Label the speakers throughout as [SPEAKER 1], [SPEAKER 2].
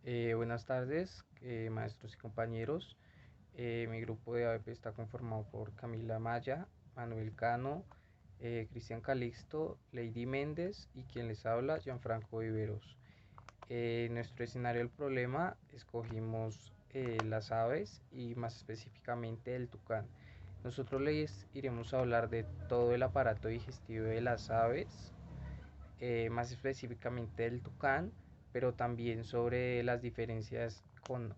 [SPEAKER 1] Buenas tardes, maestros y compañeros. Mi grupo de ABP está conformado por Camila Maya, Manuel Cano, Cristian Calixto, Lady Méndez y quien les habla, Gianfranco Viveros. En nuestro escenario del problema escogimos las aves y más específicamente el tucán. Nosotros les iremos a hablar de todo el aparato digestivo de las aves, más específicamente del tucán, pero también sobre las diferencias con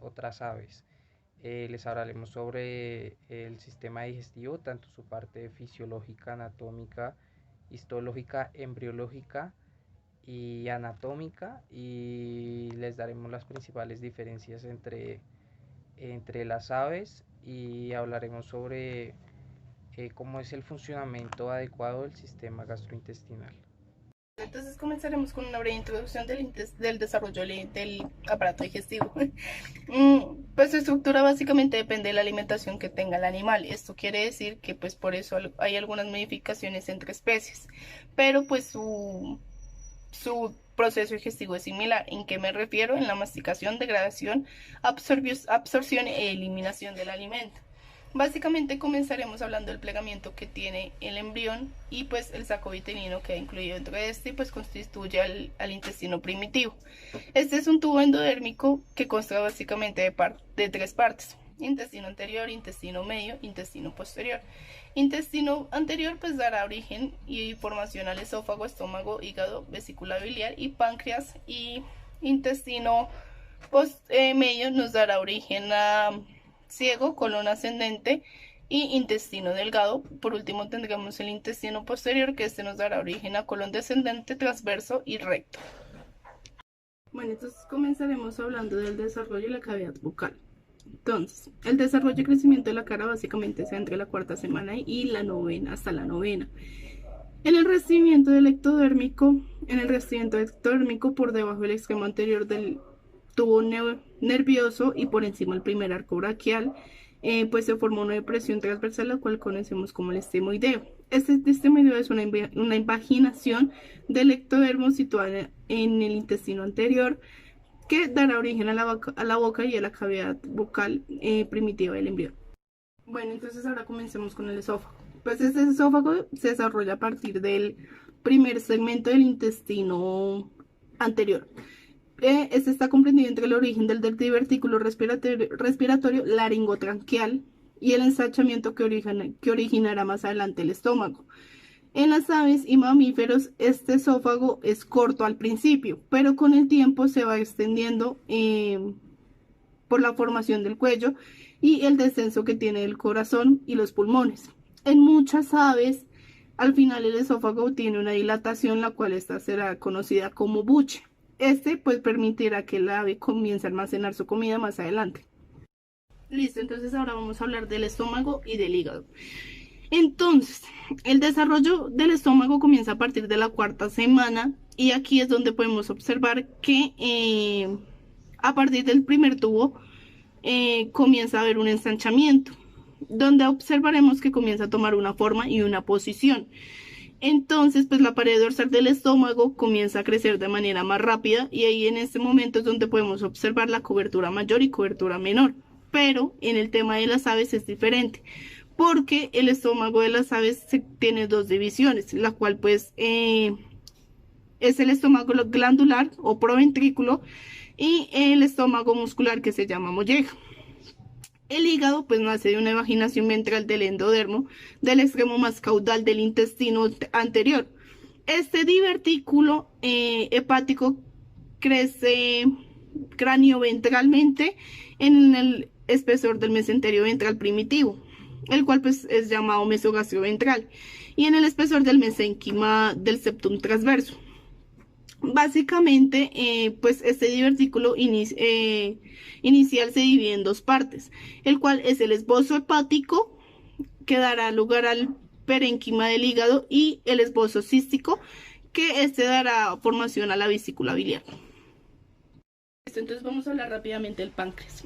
[SPEAKER 1] otras aves. Les hablaremos sobre el sistema digestivo, tanto su parte fisiológica, anatómica, histológica, embriológica y anatómica, y les daremos las principales diferencias entre las aves y hablaremos sobre cómo es el funcionamiento adecuado del sistema gastrointestinal.
[SPEAKER 2] Entonces comenzaremos con una breve introducción del desarrollo del aparato digestivo. Pues su estructura básicamente depende de la alimentación que tenga el animal. Esto quiere decir que pues por eso hay algunas modificaciones entre especies, pero pues su proceso digestivo es similar. ¿En qué me refiero? En la masticación, degradación, absorción e eliminación del alimento. Básicamente comenzaremos hablando del plegamiento que tiene el embrión y pues el saco vitelino que ha incluido dentro de este pues constituye al intestino primitivo. Este es un tubo endodérmico que consta básicamente de tres partes: intestino anterior, intestino medio, intestino posterior. Intestino anterior pues dará origen y formación al esófago, estómago, hígado, vesícula biliar y páncreas, y intestino medio nos dará origen a ciego, colon ascendente y intestino delgado. Por último tendremos el intestino posterior, que este nos dará origen a colon descendente, transverso y recto. Bueno, entonces comenzaremos hablando del desarrollo de la cavidad bucal. Entonces, el desarrollo y crecimiento de la cara básicamente se da entre la cuarta semana y la novena, hasta la novena. En el revestimiento por debajo del extremo anterior del tubo nervioso y por encima del primer arco braquial, pues se forma una depresión transversal, la cual conocemos como el estemoideo. Este estemoideo es una invaginación del ectodermo situada en el intestino anterior, que dará origen a la boca y a la cavidad bucal primitiva del embrión. Bueno, entonces ahora comencemos con el esófago. Pues este esófago se desarrolla a partir del primer segmento del intestino anterior. Este está comprendido entre el origen del divertículo respiratorio laringotranquial y el ensanchamiento que originará más adelante el estómago. En las aves y mamíferos, este esófago es corto al principio, pero con el tiempo se va extendiendo por la formación del cuello y el descenso que tiene el corazón y los pulmones. En muchas aves, al final el esófago tiene una dilatación, la cual esta será conocida como buche. Este pues permitirá que el ave comience a almacenar su comida más adelante. Listo, entonces ahora vamos a hablar del estómago y del hígado. Entonces, el desarrollo del estómago comienza a partir de la cuarta semana, y aquí es donde podemos observar que a partir del primer tubo comienza a haber un ensanchamiento, donde observaremos que comienza a tomar una forma y una posición. Entonces, pues la pared dorsal del estómago comienza a crecer de manera más rápida, y ahí en este momento es donde podemos observar la cobertura mayor y cobertura menor. Pero en el tema de las aves es diferente, porque el estómago de las aves tiene dos divisiones, la cual pues es el estómago glandular o proventrículo y el estómago muscular, que se llama molleja. El hígado pues nace de una evaginación ventral del endodermo del extremo más caudal del intestino anterior. Este divertículo hepático crece cranioventralmente en el espesor del mesenterio ventral primitivo, el cual pues es llamado mesogastrio ventral, y en el espesor del mesénquima del septum transverso. Básicamente, pues este divertículo inicial se divide en dos partes, el cual es el esbozo hepático, que dará lugar al parénquima del hígado, y el esbozo cístico, que este dará formación a la vesícula biliar. Entonces vamos a hablar rápidamente del páncreas.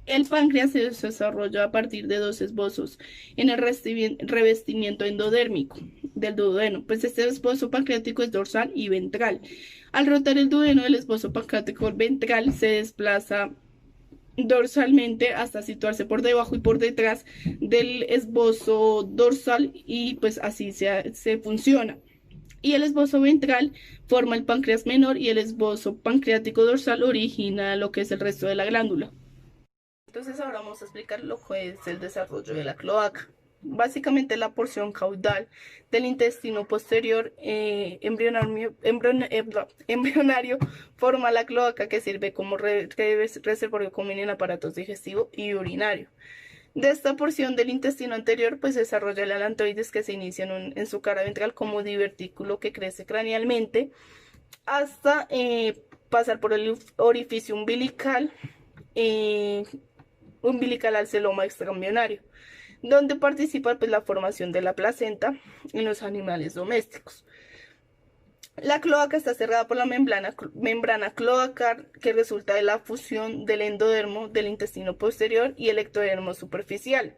[SPEAKER 2] El páncreas se desarrolla a partir de dos esbozos en el revestimiento endodérmico del duodeno. Pues este esbozo pancreático es dorsal y ventral. Al rotar el duodeno, el esbozo pancreático ventral se desplaza dorsalmente hasta situarse por debajo y por detrás del esbozo dorsal y pues así se funciona. Y el esbozo ventral forma el páncreas menor y el esbozo pancreático dorsal origina lo que es el resto de la glándula. Entonces ahora vamos a explicar lo que es el desarrollo de la cloaca. Básicamente la porción caudal del intestino posterior embrionario forma la cloaca, que sirve como reservorio común en aparatos digestivo y urinario. De esta porción del intestino anterior pues se desarrolla el alantoides, que se inicia en su cara ventral como divertículo que crece cranealmente hasta pasar por el orificio umbilical al celoma extraembrionario, donde participa pues la formación de la placenta en los animales domésticos. La cloaca está cerrada por la membrana cloacal, que resulta de la fusión del endodermo del intestino posterior y el ectodermo superficial.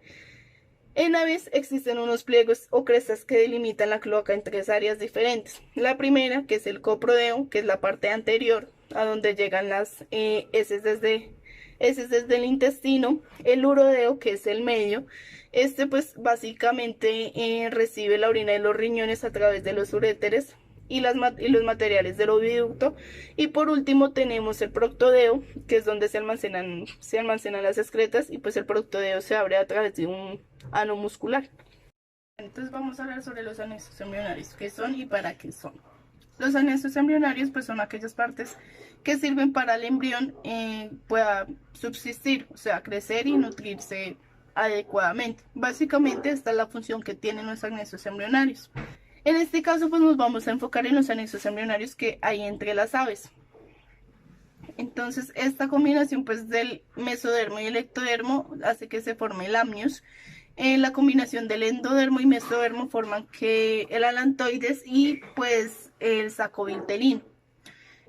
[SPEAKER 2] En aves existen unos pliegues o crestas que delimitan la cloaca en tres áreas diferentes. La primera, que es el coprodeo, que es la parte anterior, a donde llegan las heces desde el intestino. El urodeo, que es el medio. Este pues básicamente recibe la orina de los riñones a través de los uréteres y los materiales del oviducto. Y por último tenemos el proctodeo, que es donde se almacenan las excretas, y pues el proctodeo se abre a través de un ano muscular. Entonces vamos a hablar sobre los anexos embrionarios, qué son y para qué son. Los anexos embrionarios pues son aquellas partes que sirven para el embrión pueda subsistir, o sea, crecer y nutrirse adecuadamente. Básicamente esta es la función que tienen los anexos embrionarios. En este caso pues nos vamos a enfocar en los anexos embrionarios que hay entre las aves. Entonces esta combinación pues del mesodermo y el ectodermo hace que se forme el amnios. La combinación del endodermo y mesodermo forman que el alantoides y pues el saco vitelino.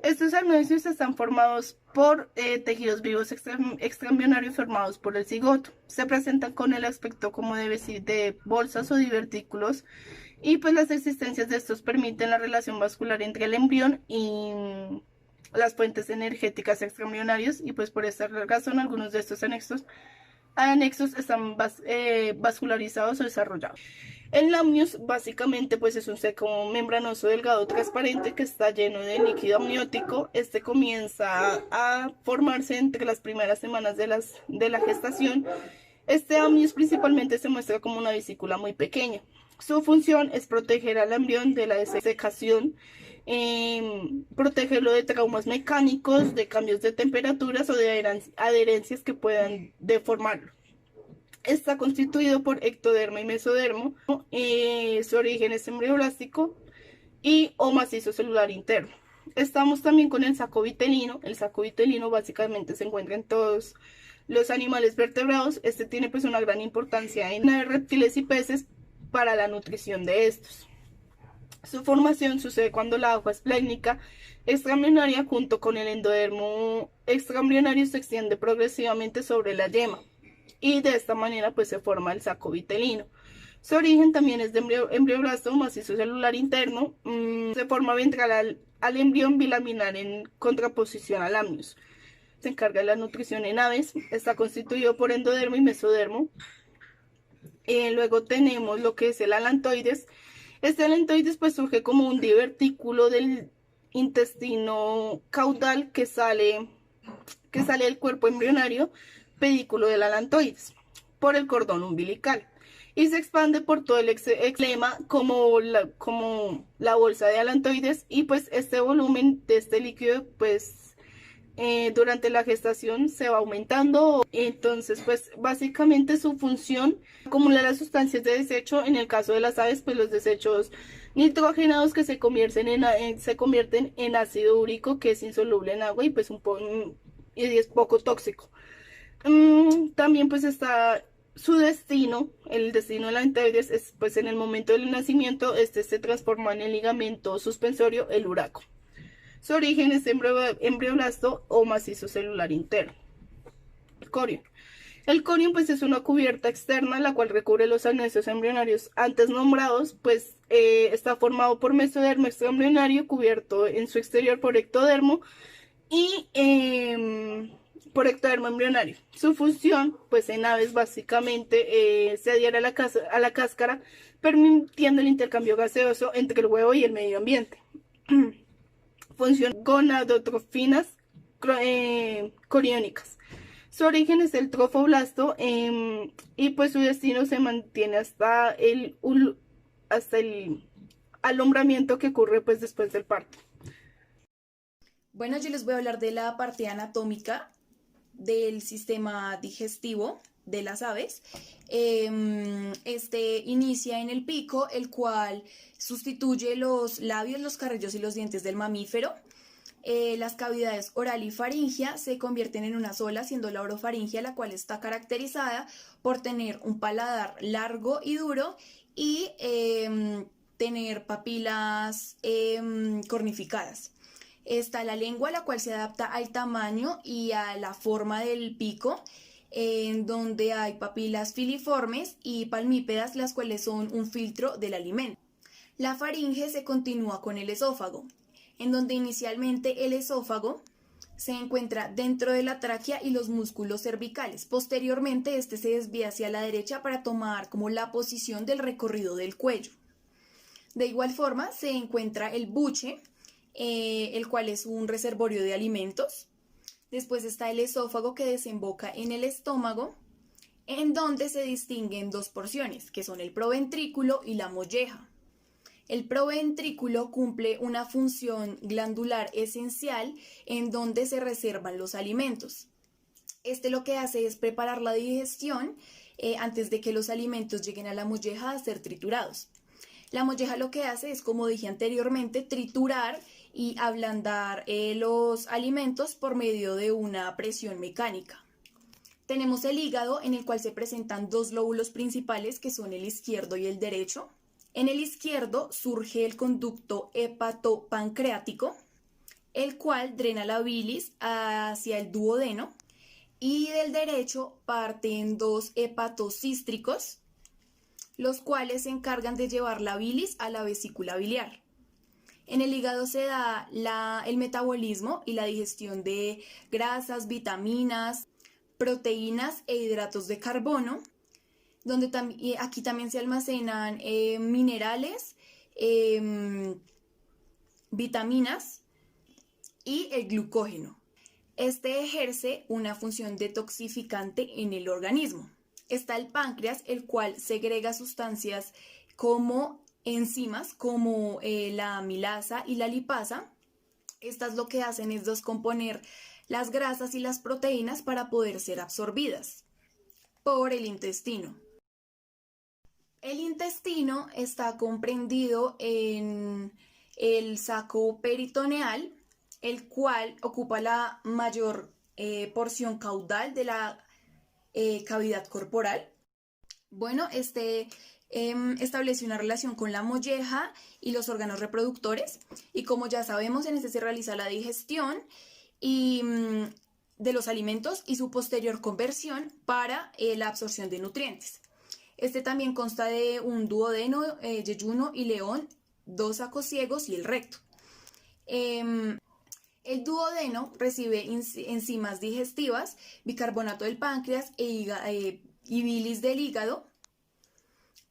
[SPEAKER 2] Estos amnios están formados por tejidos vivos extraembrionarios formados por el cigoto. Se presentan con el aspecto como de bolsas o divertículos, y pues las existencias de estos permiten la relación vascular entre el embrión y las fuentes energéticas extraembrionarias, y pues por esta razón algunos de estos anexos están vascularizados o desarrollados. El amnios básicamente pues es un seco membranoso delgado transparente que está lleno de líquido amniótico. Este comienza a formarse entre las primeras semanas de la gestación. Este amnios principalmente se muestra como una vesícula muy pequeña. Su función es proteger al embrión de la desecación, protegerlo de traumas mecánicos, de cambios de temperaturas o de adherencias que puedan deformarlo. Está constituido por ectodermo y mesodermo. Su origen es embrioblástico y o macizo celular interno. Estamos también con el saco vitelino. El saco vitelino básicamente se encuentra en todos los animales vertebrados. Este tiene pues una gran importancia en reptiles y peces para la nutrición de estos. Su formación sucede cuando la hoja esplénica extraembrionaria junto con el endodermo extraembrionario se extiende progresivamente sobre la yema, y de esta manera pues se forma el saco vitelino. Su origen también es de embrioblasto macizo celular interno. Se forma ventral al embrión bilaminar en contraposición al amnios. Se encarga de la nutrición en aves. Está constituido por endodermo y mesodermo. Luego tenemos lo que es el alantoides. Este alantoides pues surge como un divertículo del intestino caudal que sale del cuerpo embrionario, pedículo del alantoides, por el cordón umbilical, y se expande por todo el exlema como la bolsa de alantoides. Y pues este volumen de este líquido pues durante la gestación se va aumentando. Entonces pues básicamente su función acumular las sustancias de desecho. En el caso de las aves pues los desechos nitrogenados que se convierten en ácido úrico, que es insoluble en agua y pues y es poco tóxico. También pues está su destino. El destino del alantoides es pues en el momento del nacimiento este se transforma en el ligamento suspensorio, el uraco. Su origen es embrioblasto o macizo celular interno. El corio. El corium pues es una cubierta externa la cual recubre los anexos embrionarios antes nombrados, pues está formado por mesodermo extraembrionario cubierto en su exterior por ectodermo y por ectodermo embrionario. Su función pues en aves básicamente se adhiere a la cáscara permitiendo el intercambio gaseoso entre el huevo y el medio ambiente. Función gonadotrofinas coriónicas. Su origen es el trofoblasto y pues su destino se mantiene hasta el alumbramiento que ocurre pues después del parto.
[SPEAKER 3] Bueno, yo les voy a hablar de la parte anatómica del sistema digestivo de las aves. Este inicia en el pico, el cual sustituye los labios, los carrillos y los dientes del mamífero. Las cavidades oral y faringea se convierten en una sola, siendo la orofaringia, la cual está caracterizada por tener un paladar largo y duro y tener papilas cornificadas. Está la lengua, la cual se adapta al tamaño y a la forma del pico, en donde hay papilas filiformes y palmípedas, las cuales son un filtro del alimento. La faringe se continúa con el esófago, en donde inicialmente el esófago se encuentra dentro de la tráquea y los músculos cervicales. Posteriormente, este se desvía hacia la derecha para tomar como la posición del recorrido del cuello. De igual forma, se encuentra el buche, el cual es un reservorio de alimentos. Después está el esófago, que desemboca en el estómago, en donde se distinguen dos porciones, que son el proventrículo y la molleja. El proventrículo cumple una función glandular esencial en donde se reservan los alimentos. Este lo que hace es preparar la digestión antes de que los alimentos lleguen a la molleja a ser triturados. La molleja lo que hace es, como dije anteriormente, triturar y ablandar los alimentos por medio de una presión mecánica. Tenemos el hígado, en el cual se presentan dos lóbulos principales, que son el izquierdo y el derecho. En el izquierdo surge el conducto hepatopancreático, el cual drena la bilis hacia el duodeno, y del derecho parten dos hepatocístricos, los cuales se encargan de llevar la bilis a la vesícula biliar. En el hígado se da el metabolismo y la digestión de grasas, vitaminas, proteínas e hidratos de carbono, donde aquí también se almacenan minerales, vitaminas y el glucógeno. Este ejerce una función detoxificante en el organismo. Está el páncreas, el cual segrega sustancias como enzimas, como la amilasa y la lipasa. Estas lo que hacen es descomponer las grasas y las proteínas para poder ser absorbidas por el intestino. El intestino está comprendido en el saco peritoneal, el cual ocupa la mayor porción caudal de la cavidad corporal. Bueno, establece una relación con la molleja y los órganos reproductores, y como ya sabemos, en este se realiza la digestión de los alimentos y su posterior conversión para la absorción de nutrientes. Este también consta de un duodeno, yeyuno y león, dos sacos ciegos y el recto. El duodeno recibe enzimas digestivas, bicarbonato del páncreas y bilis del hígado,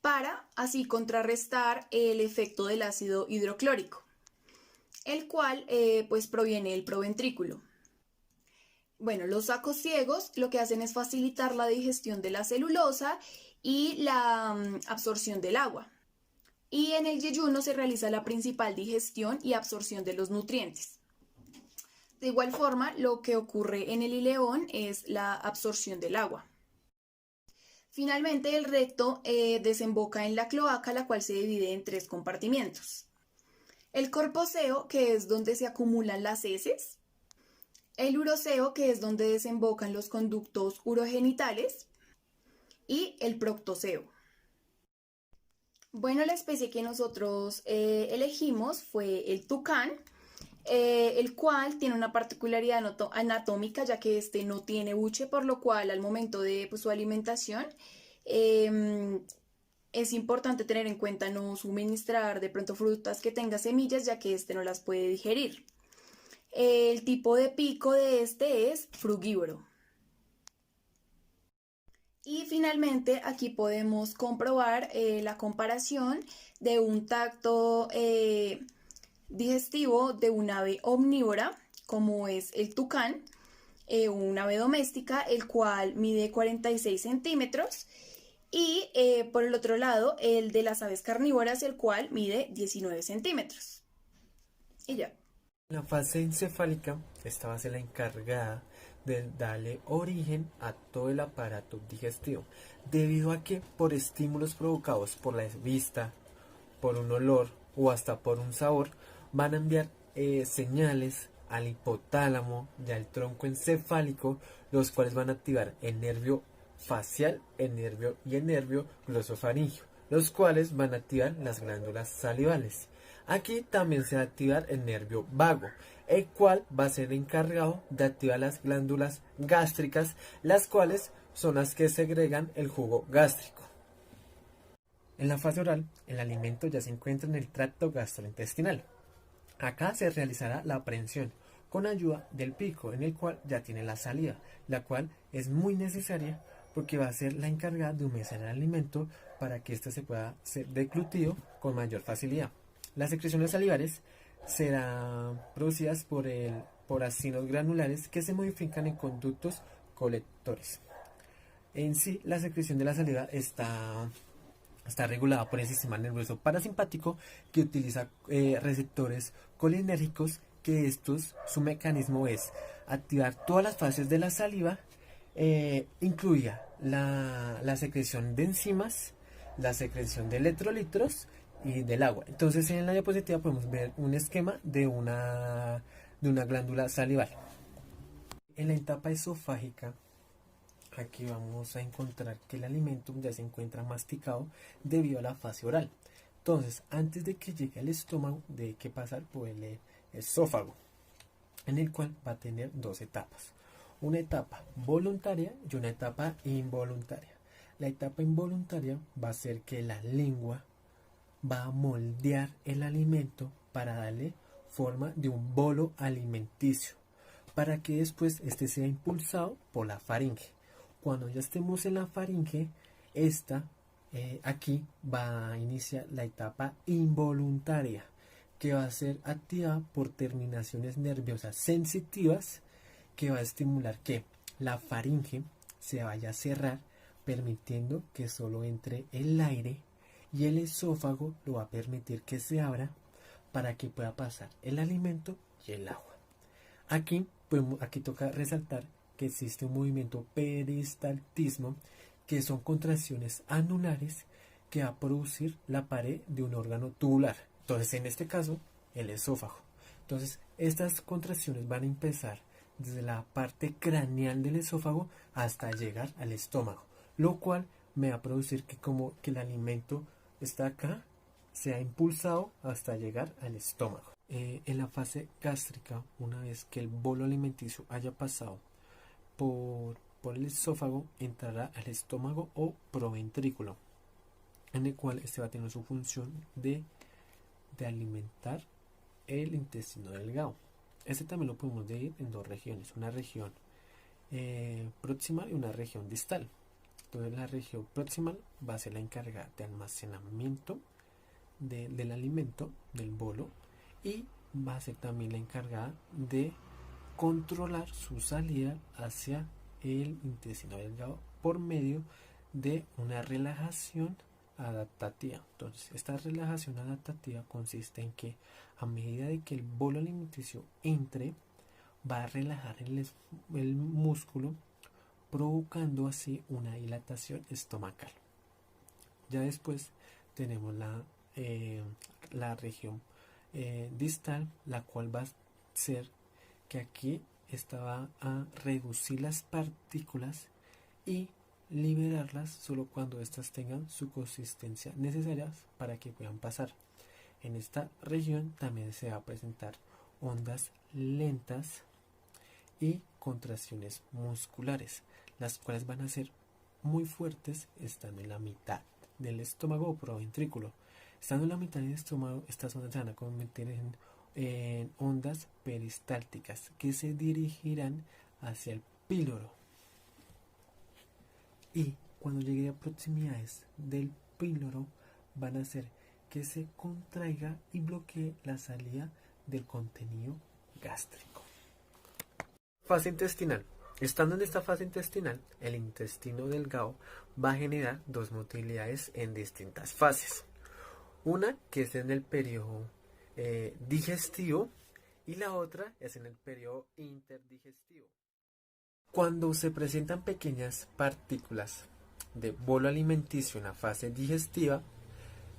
[SPEAKER 3] para así contrarrestar el efecto del ácido hidroclórico, el cual pues proviene del proventrículo. Bueno, los sacos ciegos lo que hacen es facilitar la digestión de la celulosa y la absorción del agua. Y en el yeyuno se realiza la principal digestión y absorción de los nutrientes. De igual forma, lo que ocurre en el ileón es la absorción del agua. Finalmente, el recto desemboca en la cloaca, la cual se divide en tres compartimientos. El corpoceo, que es donde se acumulan las heces. El uroceo, que es donde desembocan los conductos urogenitales. Y el proctoceo. Bueno, la especie que nosotros elegimos fue el tucán. el cual tiene una particularidad anatómica, ya que este no tiene buche, por lo cual al momento de pues, su alimentación es importante tener en cuenta no suministrar de pronto frutas que tengan semillas, ya que este no las puede digerir. El tipo de pico de este es frugívoro. Y finalmente aquí podemos comprobar la comparación de un tracto digestivo de un ave omnívora, como es el tucán, un ave doméstica, el cual mide 46 centímetros, y por el otro lado, el de las aves carnívoras, el cual mide 19 centímetros. Y ya.
[SPEAKER 4] La fase encefálica, esta va a ser la encargada de darle origen a todo el aparato digestivo, debido a que por estímulos provocados por la vista, por un olor o hasta por un sabor, van a enviar señales al hipotálamo y al tronco encefálico, los cuales van a activar el nervio facial, el nervio glosofaringeo, los cuales van a activar las glándulas salivales. Aquí también se va a activar el nervio vago, el cual va a ser encargado de activar las glándulas gástricas, las cuales son las que segregan el jugo gástrico. En la fase oral, el alimento ya se encuentra en el tracto gastrointestinal. Acá se realizará la aprehensión con ayuda del pico, en el cual ya tiene la saliva, la cual es muy necesaria porque va a ser la encargada de humedecer el alimento para que éste se pueda ser deglutido con mayor facilidad. Las secreciones salivares serán producidas por acinos granulares que se modifican en conductos colectores. En sí, la secreción de la saliva está regulada por el sistema nervioso parasimpático, que utiliza receptores colinérgicos, que estos, su mecanismo es activar todas las fases de la saliva, incluida la secreción de enzimas, la secreción de electrolitos y del agua. Entonces en la diapositiva podemos ver un esquema de una glándula salival. En la etapa esofágica, aquí vamos a encontrar que el alimento ya se encuentra masticado debido a la fase oral. Entonces, antes de que llegue al estómago, debe que pasar por el esófago, en el cual va a tener dos etapas: una etapa voluntaria y una etapa involuntaria. La etapa involuntaria va a ser que la lengua va a moldear el alimento para darle forma de un bolo alimenticio, para que después este sea impulsado por la faringe. Cuando ya estemos en la faringe, aquí va a iniciar la etapa involuntaria, que va a ser activada por terminaciones nerviosas sensitivas, que va a estimular que la faringe se vaya a cerrar, permitiendo que solo entre el aire, y el esófago lo va a permitir que se abra para que pueda pasar el alimento y el agua. Aquí toca resaltar que existe un movimiento peristaltismo, que son contracciones anulares que va a producir la pared de un órgano tubular. Entonces, en este caso, el esófago. Entonces, estas contracciones van a empezar desde la parte craneal del esófago hasta llegar al estómago, lo cual me va a producir que como que el alimento está acá, se ha impulsado hasta llegar al estómago. En la fase gástrica, una vez que el bolo alimenticio haya pasado por el esófago, entrará al estómago o proventrículo, en el cual este va a tener su función de alimentar el intestino delgado. Este también lo podemos dividir en dos regiones: una región proximal y una región distal. Entonces la región proximal va a ser la encargada de almacenamiento del alimento, del bolo, y va a ser también la encargada de controlar su salida hacia el intestino delgado por medio de una relajación adaptativa. Entonces, esta relajación adaptativa consiste en que a medida de que el bolo alimenticio entre, va a relajar el músculo, provocando así una dilatación estomacal. Ya después tenemos la región distal, la cual va a ser que aquí esta va a reducir las partículas y liberarlas solo cuando éstas tengan su consistencia necesarias para que puedan pasar. En esta región también se va a presentar ondas lentas y contracciones musculares, las cuales van a ser muy fuertes estando en la mitad del estómago o proventrículo. Estando en la mitad del estómago, estas ondas se van a convertir en ondas peristálticas que se dirigirán hacia el píloro. Y cuando llegue a proximidades del píloro, van a hacer que se contraiga y bloquee la salida del contenido gástrico. Fase intestinal. Estando en esta fase intestinal, el intestino delgado va a generar dos motilidades en distintas fases. Una que es en el periodo digestivo y la otra es en el periodo interdigestivo. Cuando se presentan pequeñas partículas de bolo alimenticio en la fase digestiva,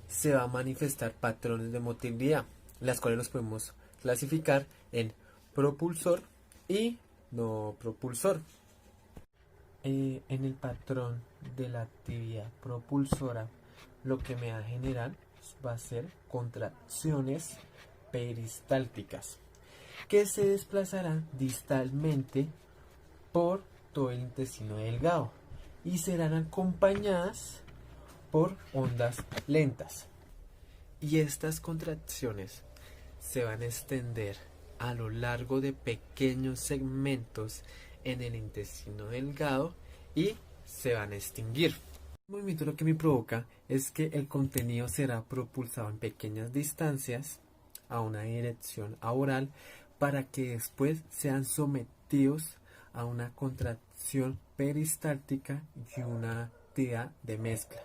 [SPEAKER 4] se va a manifestar patrones de motilidad, las cuales los podemos clasificar en propulsor y no propulsor. En el patrón de la actividad propulsora, lo que me va a generar va a ser contracciones peristálticas que se desplazarán distalmente por todo el intestino delgado y serán acompañadas por ondas lentas. Y estas contracciones se van a extender a lo largo de pequeños segmentos en el intestino delgado y se van a extinguir. El movimiento lo que me provoca es que el contenido será propulsado en pequeñas distancias a una dirección oral para que después sean sometidos a una contracción peristáltica y una actividad de mezcla.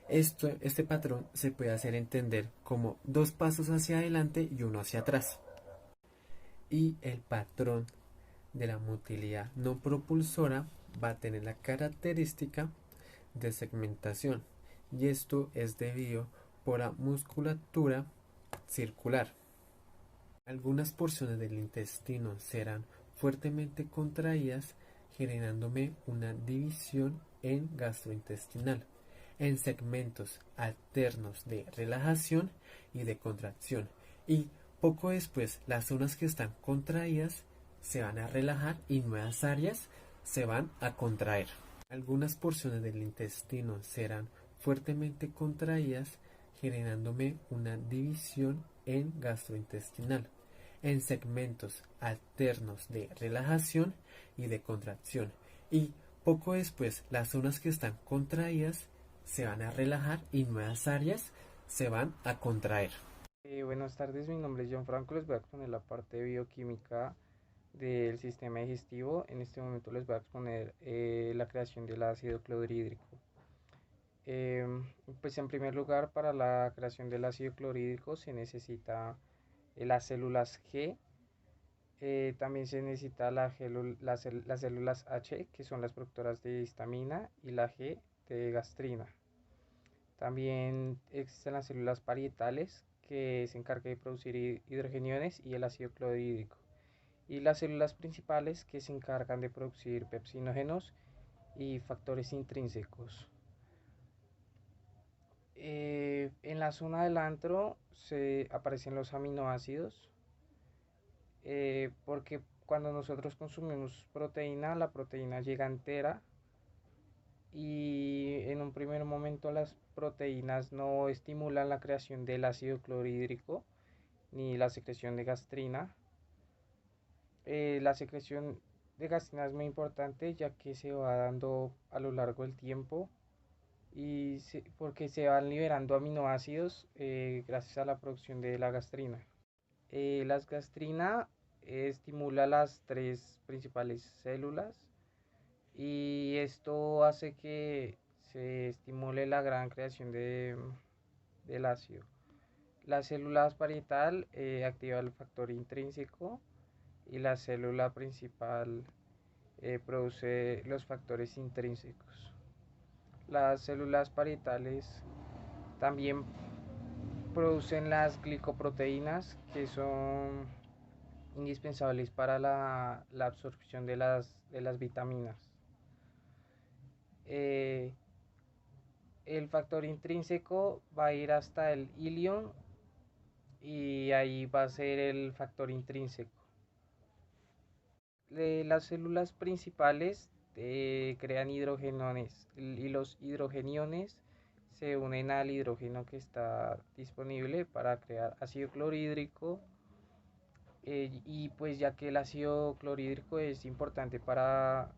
[SPEAKER 4] Este patrón se puede hacer entender como dos pasos hacia adelante y uno hacia atrás. Y el patrón de la motilidad no propulsora va a tener la característica de segmentación, y esto es debido por la musculatura circular. Algunas porciones del intestino serán fuertemente contraídas, generándome una división en gastrointestinal, en segmentos alternos de relajación y de contracción, y poco después las zonas que están contraídas se van a relajar y nuevas áreas se van a contraer. Algunas porciones del intestino serán fuertemente contraídas, generándome una división en gastrointestinal, en segmentos alternos de relajación y de contracción, y poco después las zonas que están contraídas se van a relajar y nuevas áreas se van a contraer.
[SPEAKER 1] Buenas tardes, mi nombre es John Franco, les voy a exponer la parte bioquímica del sistema digestivo. En este momento les voy a exponer la creación del ácido clorhídrico. Pues en primer lugar, para la creación del ácido clorhídrico se necesita las células G, también se necesita las células H, que son las productoras de histamina, y la G de gastrina. También existen las células parietales, que se encargan de producir hidrogeniones y el ácido clorhídrico, y las células principales, que se encargan de producir pepsinógenos y factores intrínsecos. En la zona del antro se aparecen los aminoácidos, porque cuando nosotros consumimos proteína, la proteína llega entera, y en un primer momento las proteínas no estimulan la creación del ácido clorhídrico ni la secreción de gastrina. La secreción de gastrina es muy importante, ya que se va dando a lo largo del tiempo y porque se van liberando aminoácidos gracias a la producción de la gastrina. La gastrina estimula las tres principales células, y esto hace que se estimule la gran creación del ácido. La célula parietal activa el factor intrínseco, y la célula principal produce los factores intrínsecos. Las células parietales también producen las glicoproteínas, que son indispensables para la absorción de las vitaminas. El factor intrínseco va a ir hasta el ilion, y ahí va a ser el factor intrínseco. Las células principales crean hidrogeniones y los hidrogeniones se unen al hidrógeno que está disponible para crear ácido clorhídrico, y pues ya que el ácido clorhídrico es importante para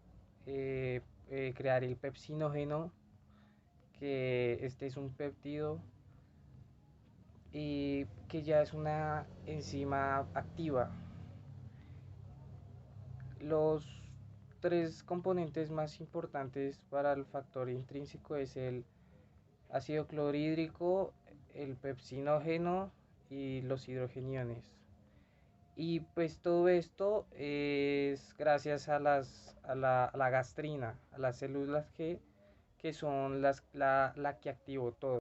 [SPEAKER 1] crear el pepsinógeno, que este es un péptido y que ya es una enzima activa. Los tres componentes más importantes para el factor intrínseco es el ácido clorhídrico, el pepsinógeno y los hidrogeniones. Y pues todo esto es gracias a la gastrina, a las células que son la que activó todo.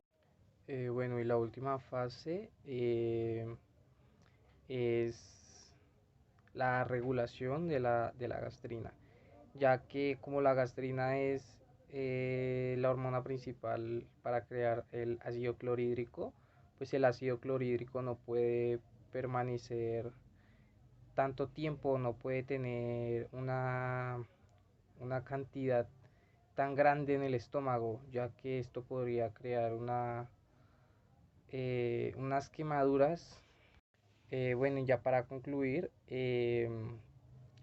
[SPEAKER 1] Bueno, y la última fase es la regulación de la gastrina, ya que como la gastrina es la hormona principal para crear el ácido clorhídrico, pues el ácido clorhídrico no puede permanecer tanto tiempo, no puede tener una cantidad tan grande en el estómago, ya que esto podría crear unas quemaduras. Bueno, ya para concluir,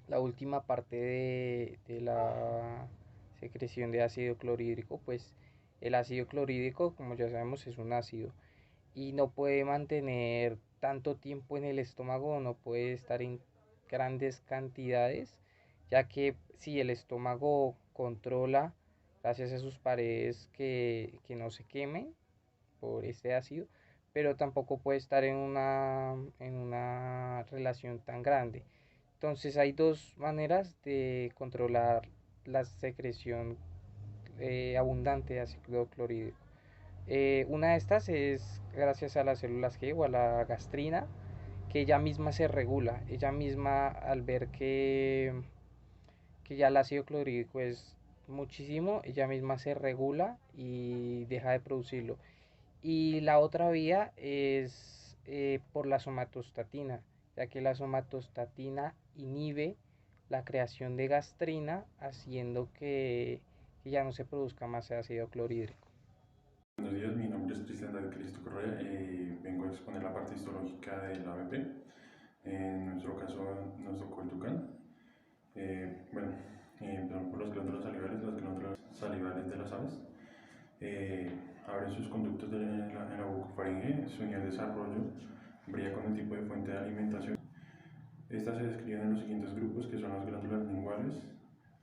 [SPEAKER 1] la última parte de la secreción de ácido clorhídrico, pues el ácido clorhídrico, como ya sabemos, es un ácido y no puede mantener tanto tiempo en el estómago, no puede estar en grandes cantidades, ya que si el estómago controla, gracias a sus paredes, que no se quemen por este ácido, pero tampoco puede estar en una relación tan grande. Entonces hay dos maneras de controlar la secreción abundante de ácido clorhídrico. Una de estas es gracias a las células G o a la gastrina, que ella misma se regula. Ella misma, al ver que ya el ácido clorhídrico es muchísimo, ella misma se regula y deja de producirlo. Y la otra vía es por la somatostatina, ya que la somatostatina inhibe la creación de gastrina, haciendo que ya no se produzca más ácido clorhídrico.
[SPEAKER 5] Buenos días, mi nombre es Cristian David Cristo Correa, vengo a exponer la parte histológica del ABP. En nuestro caso nos tocó el tucán. Empezamos por las glándulas salivales de las aves. Abren sus conductos en la bucofaringe, su nivel de desarrollo varía con el tipo de fuente de alimentación. Estas se describen en los siguientes grupos, que son las glándulas linguales,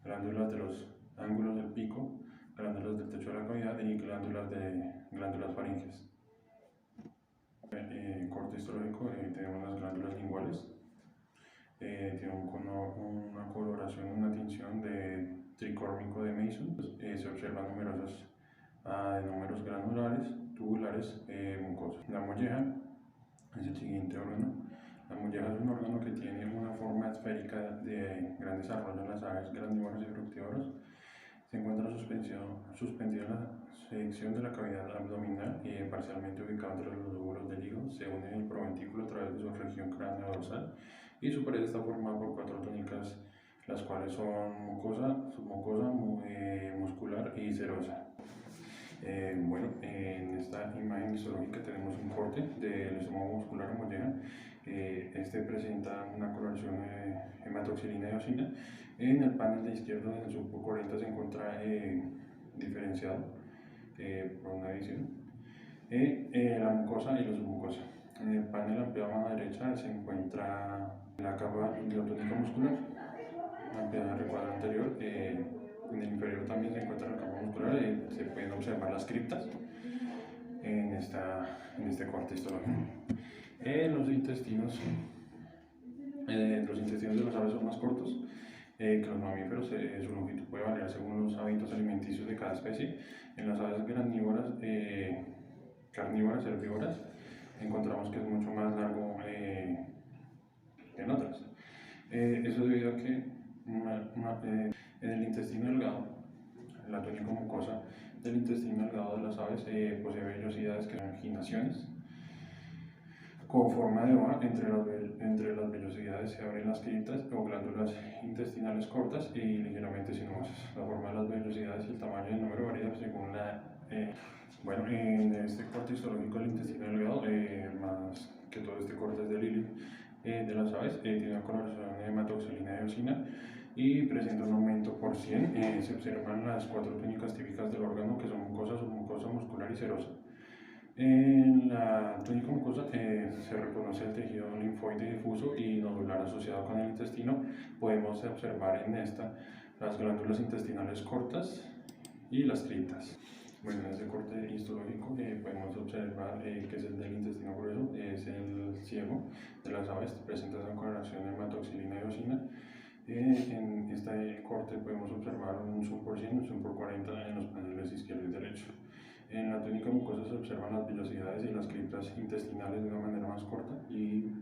[SPEAKER 5] glándulas de los ángulos del pico, glándulas del techo de la cavidad y glándulas faringes. Corte histológico, tenemos las glándulas linguales, tienen una coloración, una tinción de tricórnico de Mason. Se observan numerosos adenómeros granulares, tubulares, mucosos. La molleja es el siguiente órgano. La molleja es un órgano que tiene una forma esférica de gran desarrollo en las aves grandivoras y fructívoras. Se encuentra suspendido en la sección de la cavidad abdominal y parcialmente ubicado entre los lóbulos del hígado. Se une en el proventículo a través de su región cráneo-dorsal y su pared está formada por 4 túnicas, las cuales son submucosa, muscular y serosa. En esta imagen histológica tenemos un corte del estómago muscular en molleja. Este presenta una coloración hematoxilina y eosina. En el panel de izquierdo, en el subgrupo 40, se encuentra diferenciado por una división la mucosa y la submucosa. En el panel ampliado a mano derecha se encuentra la capa gliotónica muscular, ampliada en el recuadro anterior. En el inferior también se encuentra la capa muscular y se pueden observar las criptas en este corte histológico. Los intestinos de las aves son más cortos que los mamíferos. Su longitud puede variar según los hábitos alimenticios de cada especie. En las aves carnívoras, herbívoras, encontramos que es mucho más largo que en otras. Eso es debido a que en el intestino delgado, la tonicomucosa del intestino delgado de las aves, posee vellosidades que son anginaciones. con forma de hoja. Entre las vellosidades se abren las criptas o glándulas intestinales cortas y ligeramente sinuosas. La forma de las vellosidades y el tamaño y el número varía según la... Bueno, en este corte histológico del intestino delgado, más que todo este corte es del hilo de las aves, tiene una coloración de hematoxilina y eosina y presenta un aumento por 100. Se observan las 4 túnicas típicas del órgano, que son mucosa, submucosa, muscular y serosa. En la túnica mucosa se reconoce el tejido linfoide difuso y nodular asociado con el intestino. Podemos observar en esta las glándulas intestinales cortas y las criptas. Bueno, en este corte histológico podemos observar que es el del intestino grueso, es el ciego de las aves, presenta esa coloración de hematoxilina y eosina. En este corte podemos observar un zoom por 100, un zoom por 40 en los paneles izquierdo y derecho. En la túnica mucosa se observan las vellosidades y las criptas intestinales de una manera más corta y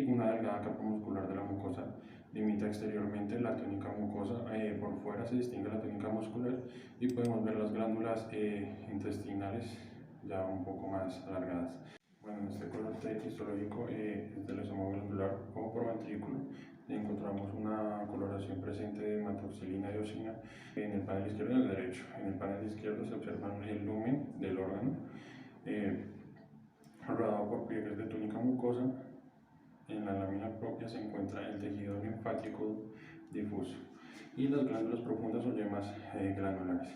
[SPEAKER 5] una delgada capa muscular de la mucosa limita exteriormente la túnica mucosa. Por fuera se distingue la túnica muscular y podemos ver las glándulas intestinales ya un poco más alargadas. Bueno, en este corte histológico del estómago glandular o proventrículo encontramos una coloración presente de hematoxilina y eosina en el panel izquierdo y el derecho. En el panel izquierdo se observa el lumen del órgano rodeado por pliegues de túnica mucosa. En la lámina propia se encuentra el tejido linfático difuso y las glándulas profundas o yemas glandulares.